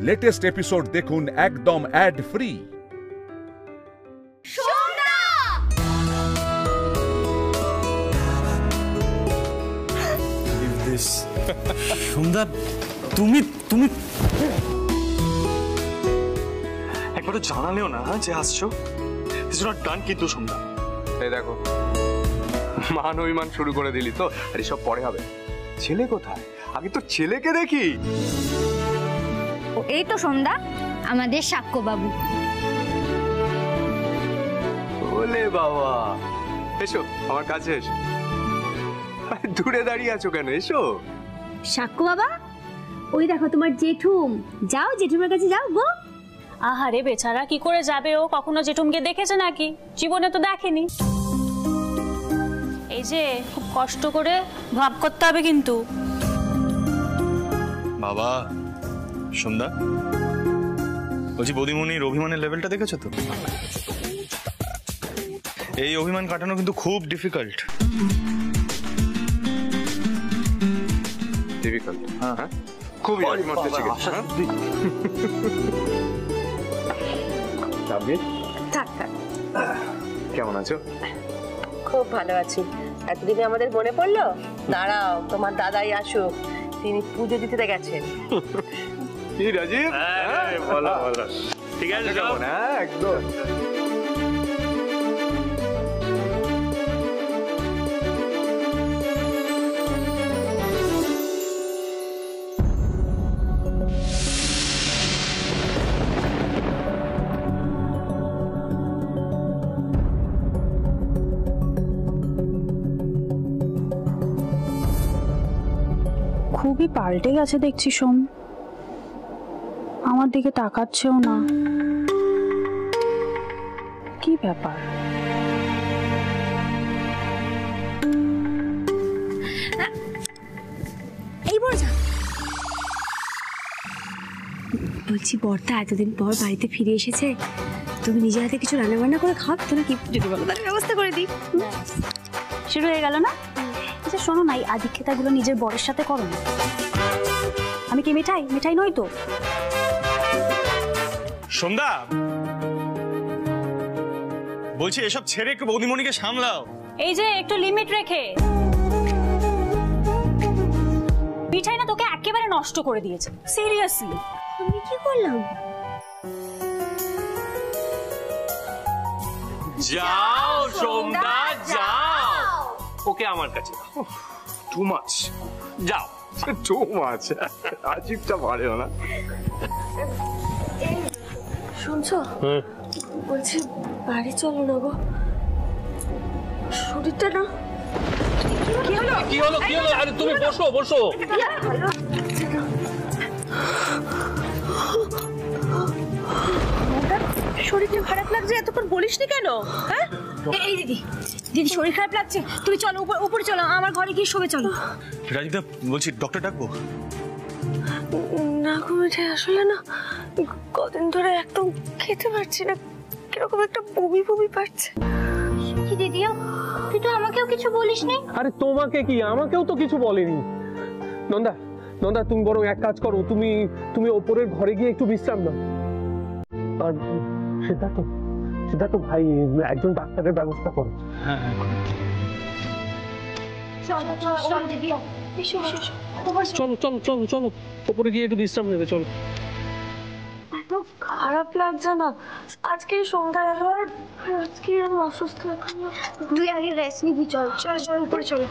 Latest episode দেখুন একদম add free. সন্ধ্যা, তুমি তুমি একবারও জানালেও না যে আসছো। It's not done. কিন্তু সন্ধ্যা, এই দেখো মান অভিমান শুরু করে দিলি তো। আর এসব পরে হবে। ছেলে কোথায়? আগে তো ছেলেকে দেখি। এই তো সন্ধ্যা, আমাদের সাক্ষ্য বাবু। ওলে বাবা, এসো আমার কাছে এসো। দূরে দাঁড়িয়ে আছো কেন? এসো। সাক্ষ্য বাবা, ওই দেখো তোমার জেঠুম। যাও জেঠুমের কাছে যাও গো। আহারে বেচারা, কি করে যাবে ও? কখনো জেঠুমকে দেখেছে নাকি? জীবনে তো দেখেনি। এই যে খুব কষ্ট করে ভাব করতে হবে কিন্তু। বাবা সন্ধ্যা, বলছি বৌদিমণির অভিমানের লেভেলটা দেখেছো তো? এই অভিমান কাটানো কিন্তু খুব ডিফিকাল্ট। ডিফিকাল্ট? হ্যাঁ, খুবই। কেমন আছো? খুব ভালো আছি। এতদিনে আমাদের মনে পড়লো। দাঁড়াও, তোমার দাদাই আসুক, তিনি পুজো দিতে গেছেন। কি রাজীব? বলো বলো। ঠিক আছে, কেমন? হ্যাঁ, একদম। খুবই পাল্টে গেছে দেখছি সোম। আমার দিকে তাকাচ্ছেও না। কি ব্যাপার? এই বড় বলছি, বর্তা এতদিন পর বাড়িতে ফিরে এসেছে, তুমি নিজের হাতে কিছু রান্না বান্না করে খাও তো নাকি? যদি বলো তাহলে ব্যবস্থা করে দিই। শুরু হয়ে গেল না? আচ্ছা শোনো না, এই আদিক্ষেতাগুলো নিজের বরের সাথে করো না। আমি কি মিঠাই? মিঠাই নই তো। সন্ধ্যা, বলছি এসব ছেড়ে একটু বৌদিমণিকে সামলাও। এই যে একটু লিমিট রেখে। মিঠাই না তোকে একেবারে নষ্ট করে দিয়েছে। সিরিয়াসলি। আমি কি করলাম? যাও সন্ধ্যা, যাও। ওকে আমার কাছে দাও। Too much. যাও। Too much. আজীবটা পারেও না। শুনছো? বলছি বাড়ি চলো না গো, শরীরটা না। কি হলো? কি হলো? কি হলো? আরে তুমি বসো বসো। শরীরটা খারাপ লাগছে, এতক্ষণ বলিসনি কেন? হ্যাঁ, এই দিদি, দিদি শরীর খারাপ লাগছে, তুমি চলো উপরে চলো, আমার ঘরে গিয়ে শোবে চলো। রাজীবদা, বলছি ডক্টর ডাকবো? না গো মিঠাই, আসলে না কদিন ধরে একদম খেতে পারছি না, কিরকম একটা বমি বমি পাচ্ছে। কি দিদিও, তুই তো আমাকেও কিছু বলিসনি। আরে তোমাকে কি, আমাকেও তো কিছু বলেনি। নন্দা, নন্দা তুমি বরং এক কাজ করো, তুমি ওপরের ঘরে গিয়ে একটু বিশ্রাম নাও। আর সিদ্ধার্থ ভাই, একজন ডাক্তারের ব্যবস্থা করো। হ্যাঁ হ্যাঁ, চলো চলো চলো চলো, ওপরে গিয়ে একটু বিশ্রাম নেবে, চলো। এত খারাপ লাগছে না আজকে সন্ধ্যা এবার, আজকে আমি অসুস্থ। তুই আগে রেস্ট নিবি, চল চল চল উপরে চলো।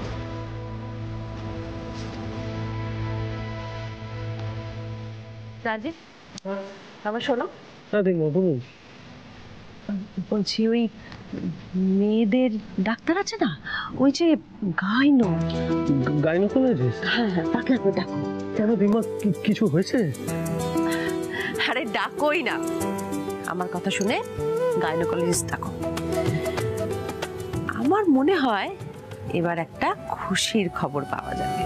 রাজীব, আমার শোনো। হ্যাঁ দেখবো, বলুন। বলছি ওই মেয়েদের ডাক্তার আছে না, ওই যে গাইনোকোলজিস্ট? হ্যাঁ হ্যাঁ, তাকে একবার ডাকো। কেন দিমা, কিছু হয়েছে? আরে ডাকোই না, আমার কথা শুনে গাইনোকোলজিস্ট ডাকো। আমার মনে হয় এবার একটা খুশির খবর পাওয়া যাবে।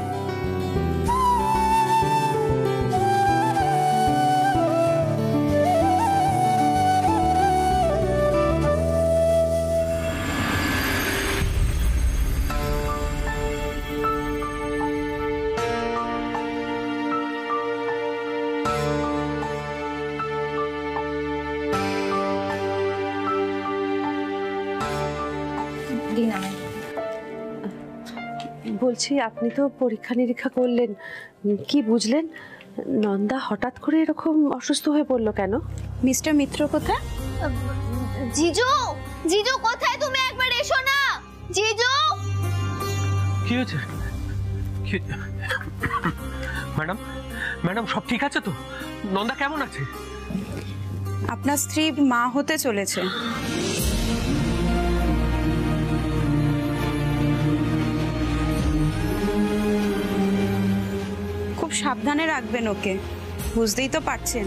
বলছি আপনি তো পরীক্ষা নিরীক্ষা করলেন, কি বুঝলেন নন্দা হঠাৎ করে এরকম অসুস্থ হয়ে পড়লো কেন? মিস্টার মিত্র কোথায়? জিজু, জিজু কোথায় তুমি? একবার এসো না জিজু। কি হয়েছে? ম্যাডাম, ম্যাডাম সব ঠিক আছে তো? নন্দা কেমন আছে? আপনার স্ত্রী মা হতে চলেছে। খুব সাবধানে রাখবেন ওকে, বুঝতেই তো পারছেন।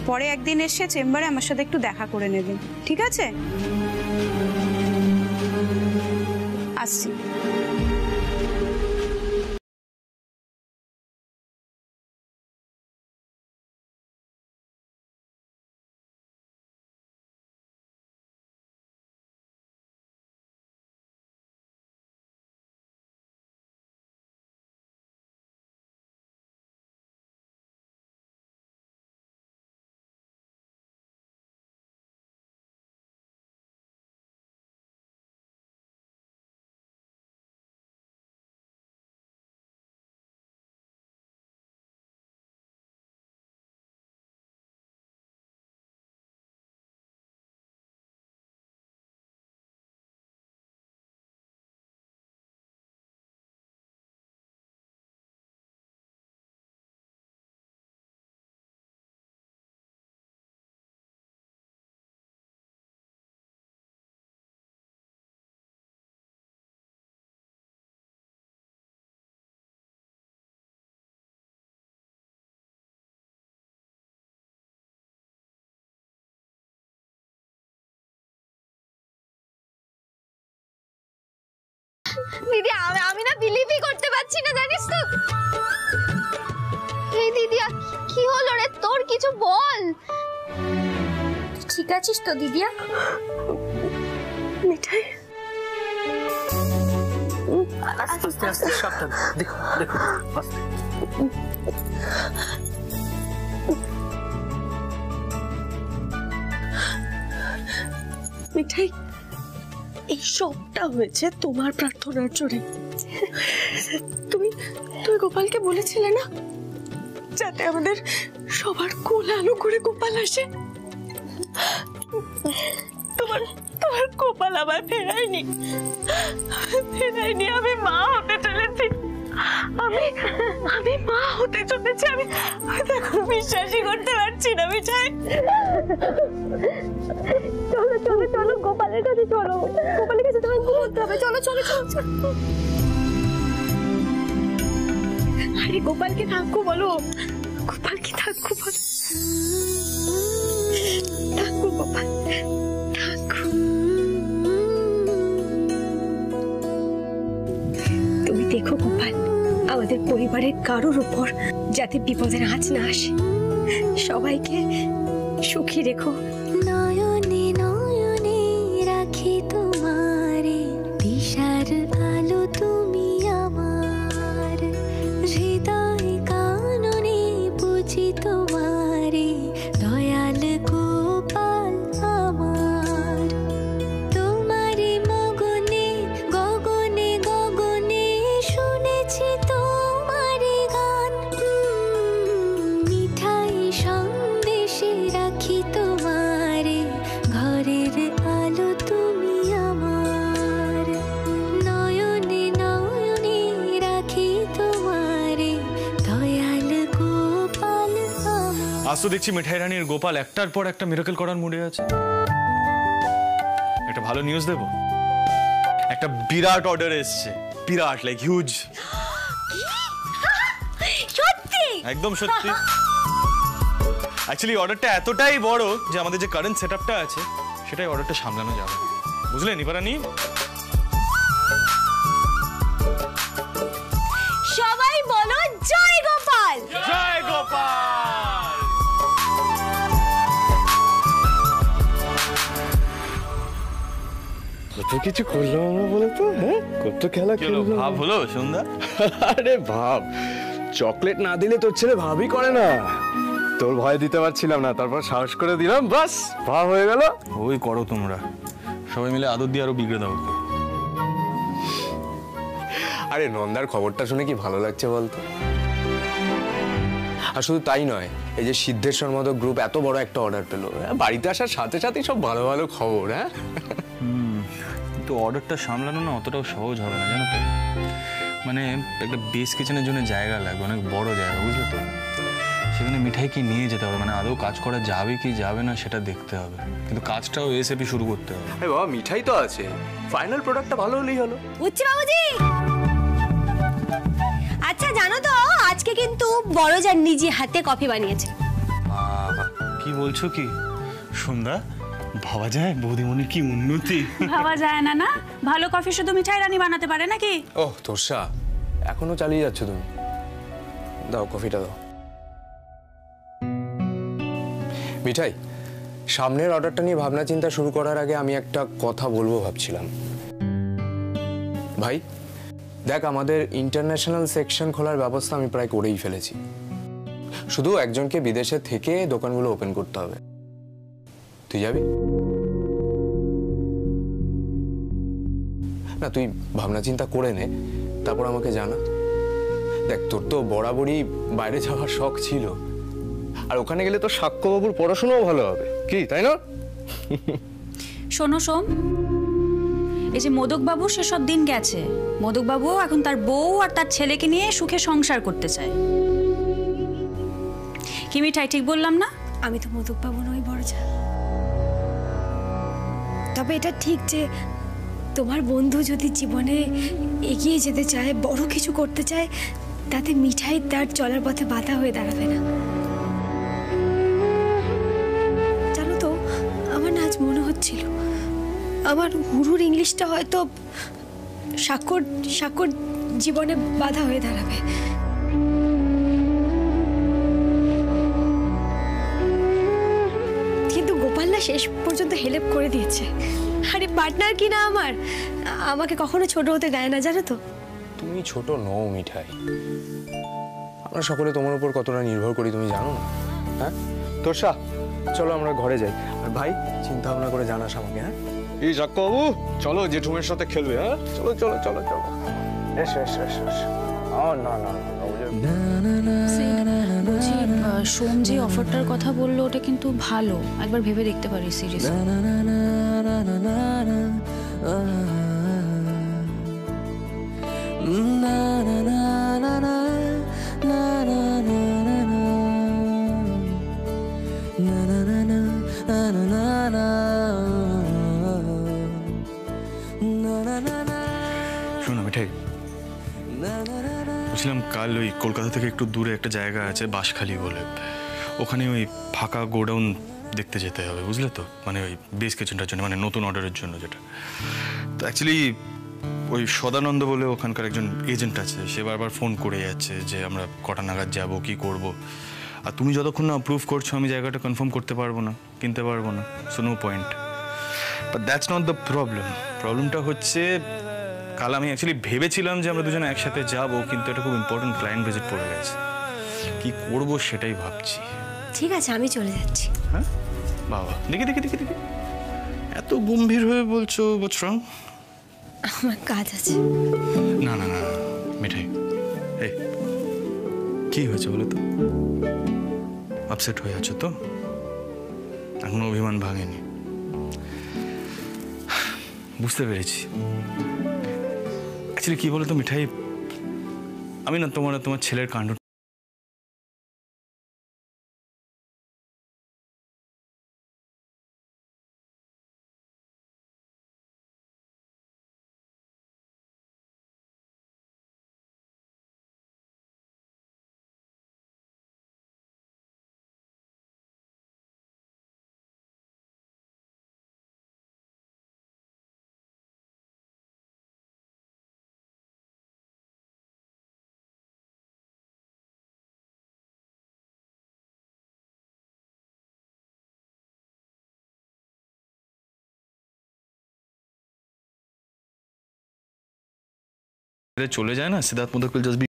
পরে একদিন এসে চেম্বারে আমার সাথে একটু দেখা করে নেবেন, ঠিক আছে? আসছি। দিদি আমি না বিলিভই করতে পারছি না, জানিস তো। এই দিদি কি হলো রে তোর? কিছু বল। ঠিক আছিস তো দিদিয়া? মিঠাই আস্তে আস্তে সাবধান, দেখো দেখো আস্তে। মিঠাই, এই সবটা হয়েছে তোমার প্রার্থনার জোরে। তুমি গোপালকে বলেছিলে না যাতে আমাদের সবার কোল আলো করে গোপাল আসে। তোমার গোপাল আবার ফেরায়নি। আমি মা হতে চলেছি। আমি মা হতে চলেছি। আমি এখন বিশ্বাসই করতে পারছি না মিঠাই। চলো চলো চলো গোপালের কাছে চলো, গোপালের কাছে তোমায় ঘুমোতে হবে। চলো চলো চলো। আরে গোপালকে থাকো বলো, গোপালকে থাকো বলো। থাকো গোপাল, থাকো। তুমি দেখো গোপাল, আমাদের পরিবারের কারোর উপর যাতে বিপদের আঁচ না আসে। সবাইকে সুখী রেখো। নয়নে নয়নে রাখি তোমারে, দিশার আলো তুমি আমার। হৃদয় কাননে বুঝি তোমারে, দয়াল গোপাল আমার। তোমারে মগনে গগনে গগনে শুনেছি তোমারে গান। মিঠাই সন্দেশে রাখি তোমারে, ঘরের আলো তুমি আমার। নয়নে নয়নে রাখি তোমারে, দয়াল গোপাল আমার। আজ তো দেখছি মিঠাই রানীর গোপাল একটার পর একটা মিরাকেল করার মুডে আছে। একটা ভালো নিউজ দেবো, একটা বিরাট অর্ডার এসছে। বিরাট, লাইক হিউজ। সত্যি? একদম সত্যি। অ্যাকচুয়ালি অর্ডারটা এতটাই বড় যে আমাদের যে কারেন্ট সেটআপটা আছে সেটাই অর্ডারটা সামলানো যাবে। বুঝলেন নিবারানি? সবাই বলো জয় গোপাল। জয় গোপাল। কত কিছু করলাম আমরা বলে তো, হ্যাঁ কত খেলা কি হলো, খেললাম। ভাব হলো সন্ধ্যা? আরে ভাব, চকলেট না দিলে তোর ছেলে ভাবই করে না। তোর ভয় দিতে পারছিলাম না, তারপর সাহস করে দিলাম, বাস ভাব হয়ে গেল। ওই করো তোমরা সবাই মিলে আদর দিয়ে আরো বিগড়ে দাও। আরে নন্দার খবরটা শুনে কি ভালো লাগছে বলতো। আর শুধু তাই নয়, এই যে সিদ্ধেশ্বর মতো গ্রুপ এত বড় একটা অর্ডার পেলো, বাড়িতে আসার সাথে সাথেই সব ভালো ভালো খবর। হ্যাঁ, কিন্তু অর্ডারটা সামলানো না অতটাও সহজ হবে না, জানো তো। মানে একটা বেস কিচেনের জন্য জায়গা লাগবে, অনেক বড় জায়গা, বুঝলে তো। সেখানে মিঠাইকে নিয়ে যেতে হবে, মানে আদৌ কাজ করা যাবে কি যাবে না সেটা দেখতে হবে, কিন্তু কাজটাও এসএপি শুরু করতে হবে। আরে বাবা, মিঠাই তো আছে, ফাইনাল প্রোডাক্টটা ভালো হলেই হলো। উচ্চি বাবুজি, আচ্ছা জানো তো আজকে কিন্তু বড়জান নিজে হাতে কফি বানিয়েছে। কি বলছো কি সন্ধ্যা? ভাবা যায় বৌদিমণির কি উন্নতি। ভাবা যায় না না, ভালো কফি শুধু মিঠাই রানী বানাতে পারে নাকি? ওহ তোষা, এখনো চালিয়ে যাচ্ছ তুমি। দাও কফিটা দাও। মিঠাই, সামনের অর্ডারটা নিয়ে ভাবনা চিন্তা শুরু করার আগে আমি একটা কথা বলবো ভাবছিলাম। ভাই দেখ, আমাদের ইন্টারন্যাশনাল সেকশন খোলার ব্যবস্থা আমি প্রায় করেই ফেলেছি। শুধু একজনকে বিদেশে থেকে দোকানগুলো ওপেন করতে হবে। তুই যাবি না? তুই ভাবনা চিন্তা করে নে, তারপর আমাকে জানা। দেখ, তোর তো বরাবরই বাইরে যাওয়ার শখ ছিল, আর ওখানে গেলে তো সাক্ষ্যবাবুর পড়াশোনাও ভালো হবে, কি তাই না? শোনো সোম, এই যে মোদকবাবু সেসব দিন গেছে। মোদকবাবু এখন তার বউ আর তার ছেলেকে নিয়ে সুখে সংসার করতে চায়। কি মিঠাই, ঠিক বললাম না? আমি তো মধুক পাবো নই বড়জান, তবে এটা ঠিক যে তোমার বন্ধু যদি জীবনে এগিয়ে যেতে চায়, বড় কিছু করতে চায়, তাতে মিঠাই তার চলার পথে বাধা হয়ে দাঁড়াবে না। জানো তো, আমার না আজ মনে হচ্ছিল আমার হুরুর ইংলিশটা হয়তো সাক্ষর জীবনে বাধা হয়ে দাঁড়াবে। কিন্তু গোপালনা শেষ পর্যন্ত হেল্প করে দিয়েছে। আরে পার্টনার কি না আমাকে কখনো ছোট হতে দেয় না, জানো তো। তুমি ছোট নও মিঠাই, আমরা সকলে তোমার উপর কতটা নির্ভর করি তুমি জানো না? হ্যাঁ তোষা, চলো আমরা ঘরে যাই। আর ভাই, চিন্তা ভাবনা করে জানাস আমাকে। হ্যাঁ, এই সাক্ষ্যবাবু চলো জেঠুমের সাথে খেলবে। হ্যাঁ চলো চলো চলো চলো, এসো এসো এসো এসো। না না বলছি, সোম যে অফারটার কথা বললো ওটা কিন্তু ভালো, একবার ভেবে দেখতে পারি সিরিয়াস। শোনো মিঠাই, বলছিলাম কাল ওই কলকাতা থেকে একটু দূরে একটা জায়গা আছে বাঁশখালী বলে, ওখানে ওই ফাঁকা গোডাউন দেখতে যেতে হবে, বুঝলে তো। মানে ওই বেস কিচেনটার জন্য, মানে নতুন অর্ডারের জন্য যেটা। তো অ্যাকচুয়ালি ওই সদানন্দ বলে ওখানকার একজন এজেন্ট আছে, সে বারবার ফোন করে যাচ্ছে যে আমরা কটা নাগাদ যাবো, কি করব। আর তুমি যতক্ষণ না অ্যাপ্রুভ করছো আমি জায়গাটা কনফার্ম করতে পারবো না, কিনতে পারবো না। So no point. But that's not the problem. প্রবলেমটা হচ্ছে কাল আমি অ্যাকচুয়ালি ভেবেছিলাম যে আমরা দুজনে একসাথে যাবো, কিন্তু এটা খুব ইম্পর্টেন্ট ক্লায়েন্ট ভিজিট পড়ে গেছে। কি করব সেটাই ভাবছি। ঠিক আছে, আমি চলে যাচ্ছি। হ্যাঁ বাবা, দেখি দেখি দেখি দেখি, এত গম্ভীর হয়ে বলছো, হোয়াটস রং? আমার কাজ আছে। না না না মিঠাই, এই কি হয়েছে বলো তো? আপসেট হয়ে আছো তো? এখনো অভিমান ভাঙেনি, বুঝতে পেরেছি। অ্যাকচুয়ালি কি বলো তো মিঠাই, আমি না তোমার ছেলের কাণ্ড চলে যায় না, Siddharth modak will just be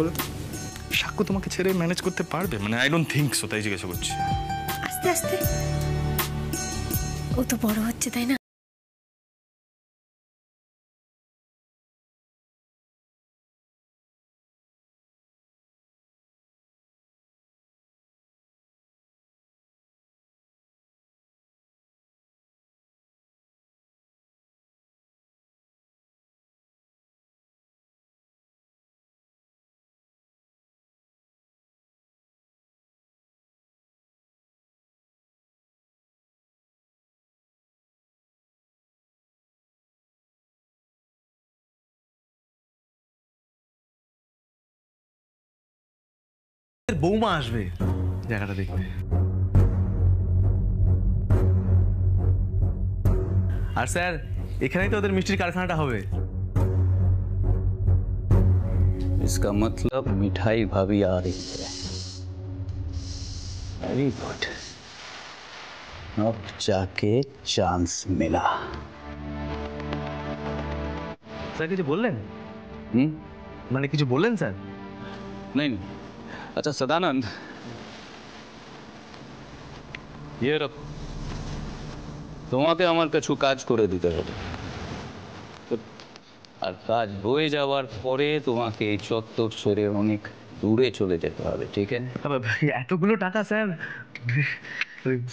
বলো তো, সাক্ষ্য তোমাকে ছেড়ে ম্যানেজ করতে পারবে? মানে আই ডোন্ট থিঙ্ক সো, তাই জিজ্ঞাসা করছি। আস্তে আস্তে, ও তো বড় হচ্ছে তাই না? বৌমা আসবে জায়গাটা দেখতে। আর স্যার এখানেই তো ওদের মিষ্টির কারখানাটা হবে। इसका मतलब मिठाई भाभी आ रही है। वेरी गुड, अब जाके चांस मिला। স্যার কিছু বললেন? মানে কিছু বললেন স্যার? नहीं, अच्छा सदानंद, ये रखो, তোমাকে আমার কিছু কাজ করে দিতে হবে, আর কাজ হয়ে যাওয়ার পরে তোমাকে এই চত্বর ছেড়ে অনেক দূরে চলে যেতে হবে, ঠিক আছে? এতগুলো টাকা স্যার?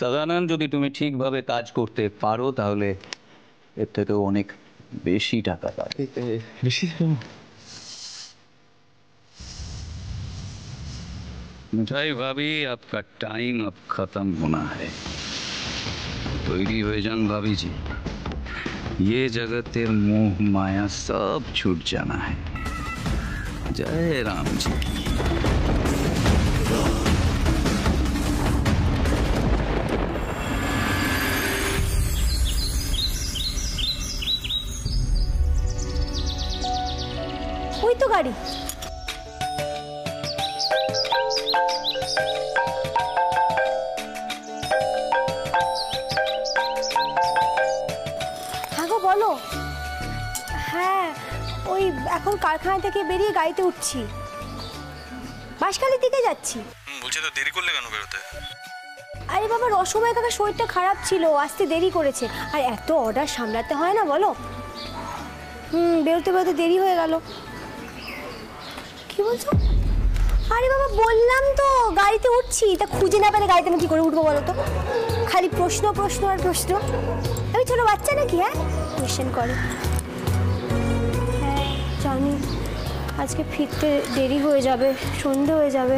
সদানন্দ, যদি তুমি ঠিকভাবে কাজ করতে পারো তাহলে এর থেকেও অনেক বেশি টাকা পাবে। বেশি? मिठाई भाभी, आपका टाइम अब खत्म होना है। तैयारी हो जान भाभी जी, ये जगतेर मोह माया सब छूट जाना है। जय राम जी। ওই তো গাড়ি। বলো। হ্যাঁ, ওই এখন কারখানা থেকে বেরিয়ে গাড়িতে উঠছি, বাঁশখালীর দিকে যাচ্ছি। বলছি তো দেরি করলে কেন বেরোতে? আরে বাবা, রসময় কাকা শরীরটা খারাপ ছিল, আসতে দেরি করেছে, আর এত অর্ডার সামলাতে হয় না বলো। বেরোতে বেরোতে দেরি হয়ে গেল। কি বলছো? আরে বাবা বললাম তো গাড়িতে উঠছি, তা খুঁজে না পেলে গাড়িতে আমি কি করে উঠবো বলো তো? খালি প্রশ্ন প্রশ্ন আর প্রশ্ন। আমি ছোট বাচ্চা নাকি? হ্যাঁ, কোয়েশ্চেন করে। হ্যাঁ জানি, আজকে ফিরতে দেরি হয়ে যাবে, সন্ধে হয়ে যাবে।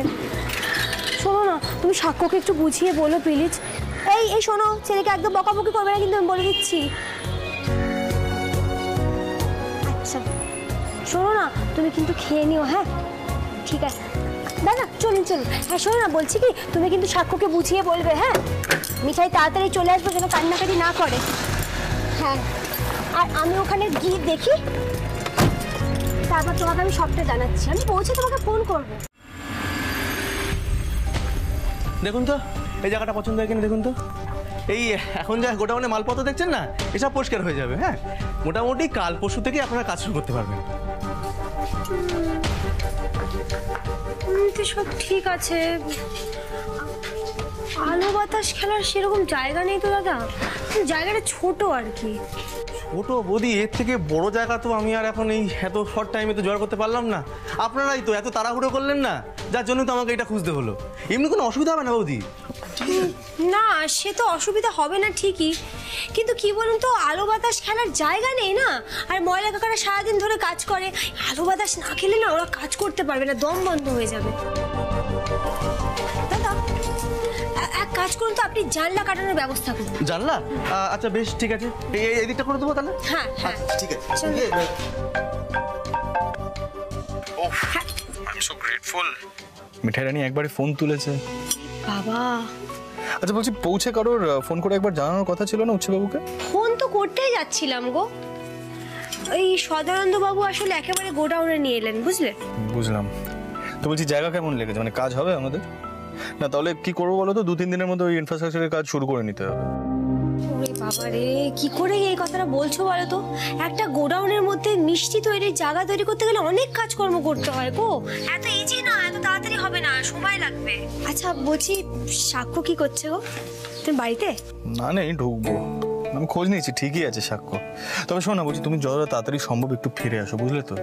শোনো না, তুমি সাক্ষ্যকে একটু বুঝিয়ে বলো প্লিজ। এই শোনো, ছেলেকে একদম বকাবকি করবে না কিন্তু, আমি বলে দিচ্ছি। আচ্ছা শোনো না, তুমি কিন্তু খেয়ে নিও। হ্যাঁ ঠিক আছে দাদা, চলুন চলুন। হ্যাঁ শোনো না, বলছি কি তুমি কিন্তু সাক্ষ্যকে বুঝিয়ে বলবে। হ্যাঁ, মিঠাই তাড়াতাড়ি চলে আসবে যেন কান্নাকাটি না করে। হ্যাঁ, আর আমি ওখানে গিয়ে দেখি, তারপর তোমাকে আমি সবটা জানাচ্ছি। আমি পৌঁছে তোমাকে ফোন করবো। দেখুন তো এই জায়গাটা পছন্দ হয় কিনা দেখুন তো। এই এখন যা গোডাউনে মালপত্র দেখছেন না, এসব পরিষ্কার হয়ে যাবে। হ্যাঁ, মোটামুটি কাল পরশু থেকে আপনারা কাজ শুরু করতে পারবেন। সব ঠিক আছে, আলো বাতাস খেলার সেরকম জায়গা নেই তো দাদা, জায়গাটা ছোট আর কি। ছোট বৌদি, এর থেকে বড় জায়গা তো আমি আর এখন এই এত শর্ট টাইমে তো জোগাড় করতে পারলাম না। আপনারাই তো এত তাড়াহুড়ো করলেন না, যার জন্য তো আমাকে এটা খুঁজতে হলো। এমনি কোনো অসুবিধা হবে না বৌদি? না, সে তো অসুবিধা হবে না ঠিকই, কিন্তু কি বলুন তো, আলো বাতাস খেলার জায়গা নেই না। আর ময়লা কাকারা সারাদিন ধরে কাজ করে, আলো বাতাস না খেলে না ওরা কাজ করতে পারবে না, দম বন্ধ হয়ে যাবে। দাদা এক কাজ করুন তো, আপনি জানলা কাটানোর ব্যবস্থা করুন। জানলা? আচ্ছা বেশ ঠিক আছে, এই দিকটা করে দেবো তাহলে। হ্যাঁ হ্যাঁ ঠিক আছে। I am so grateful. Mithai Rani একবারে ফোন তুলেছে। বাবা, আচ্ছা বলছি, পৌঁছে কারোর ফোন করে একবার জানানোর কথা ছিল না উচ্চবাবুকে? ফোন তো করতেই যাচ্ছিলাম গো। ওই সদানন্দ বাবু আসলে একেবারে গোডাউনে নিয়ে এলেন, বুঝলে? বুঝলাম। তো বলছি জায়গা কেমন লেগেছে, মানে কাজ হবে আমাদের? না তাহলে কি করবো বলো তো, 2-3 দিনের মধ্যে ওই ইনফ্রাস্ট্রাকচারের কাজ শুরু করে নিতে হবে। ওরে বাবা রে, কি করে এই কথাটা বলছো বলো তো? একটা গোডাউনের মধ্যে মিষ্টি তৈরির জায়গা তৈরি করতে গেলে অনেক কাজকর্ম করতে হয় গো। এত ইজি না, এত তাড়াতাড়ি হবে না, সময় লাগবে। আচ্ছা বলছি, সাক্ষ্য কি করছে গো? তুমি বাড়িতে? না নেই, ঢুকবো। আমি খোঁজ নিয়েছি, ঠিকই আছে সাক্ষ্য। তবে শোনো না, বলছি তুমি যতটা তাড়াতাড়ি সম্ভব একটু ফিরে আসো, বুঝলে তো?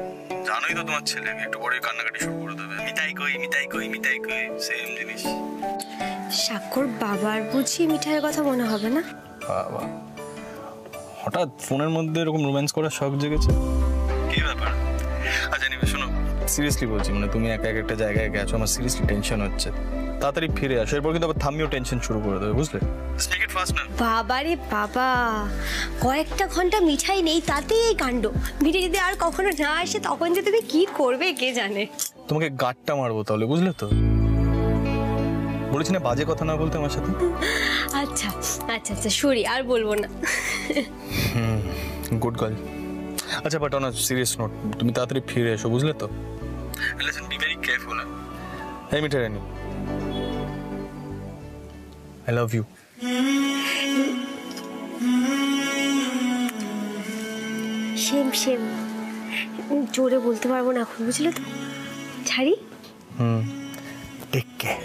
জানোই তো তোমার ছেলে একটু বড় কান্নাকাটি শুরু করে দেবে, মিঠাই কই মিঠাই কই মিঠাই কই, সেম জিনিস। সাক্ষর বাবার বুঝি মিঠাইয়ের কথা মনে হবে না? বাবা, হঠাৎ ফোনের মধ্যে এরকম রোম্যান্স করার শখ জেগেছে, কি ব্যাপার? আচ্ছা নিবে, শোনো সিরিয়াসলি বলছি, মানে তুমি একা একটা জায়গায় গেছো, আমার সিরিয়াসলি টেনশন হচ্ছে। তাড়াতাড়ি ফিরে আসো, এরপর কিন্তু আবার থামিও টেনশন শুরু করে দেবে, বুঝলে? স্পিক ইট ফাস্ট না। বাবারে বাবা, কয়েকটা ঘন্টা মিঠাই নেই তাতেই এই কাণ্ড। মিঠাই যদি আর কখনো না আসে তখন যে তুমি কি করবে কে জানে। তোমাকে গাঁটটা মারবো তাহলে, বুঝলে তো? বলেছি না বাজে কথা না বলতে আমার সাথে। আচ্ছা আচ্ছা আচ্ছা সরি, আর বলবো না। Good girl. আচ্ছা but on a serious note, তুমি তাড়াতাড়ি ফিরে এসো, বুঝলে তো? Listen, be very careful. এই Mithai Rani, I love you. Same same. জোরে বলতে পারবো না এখন, বুঝলে তো? ছাড়ি। Take care.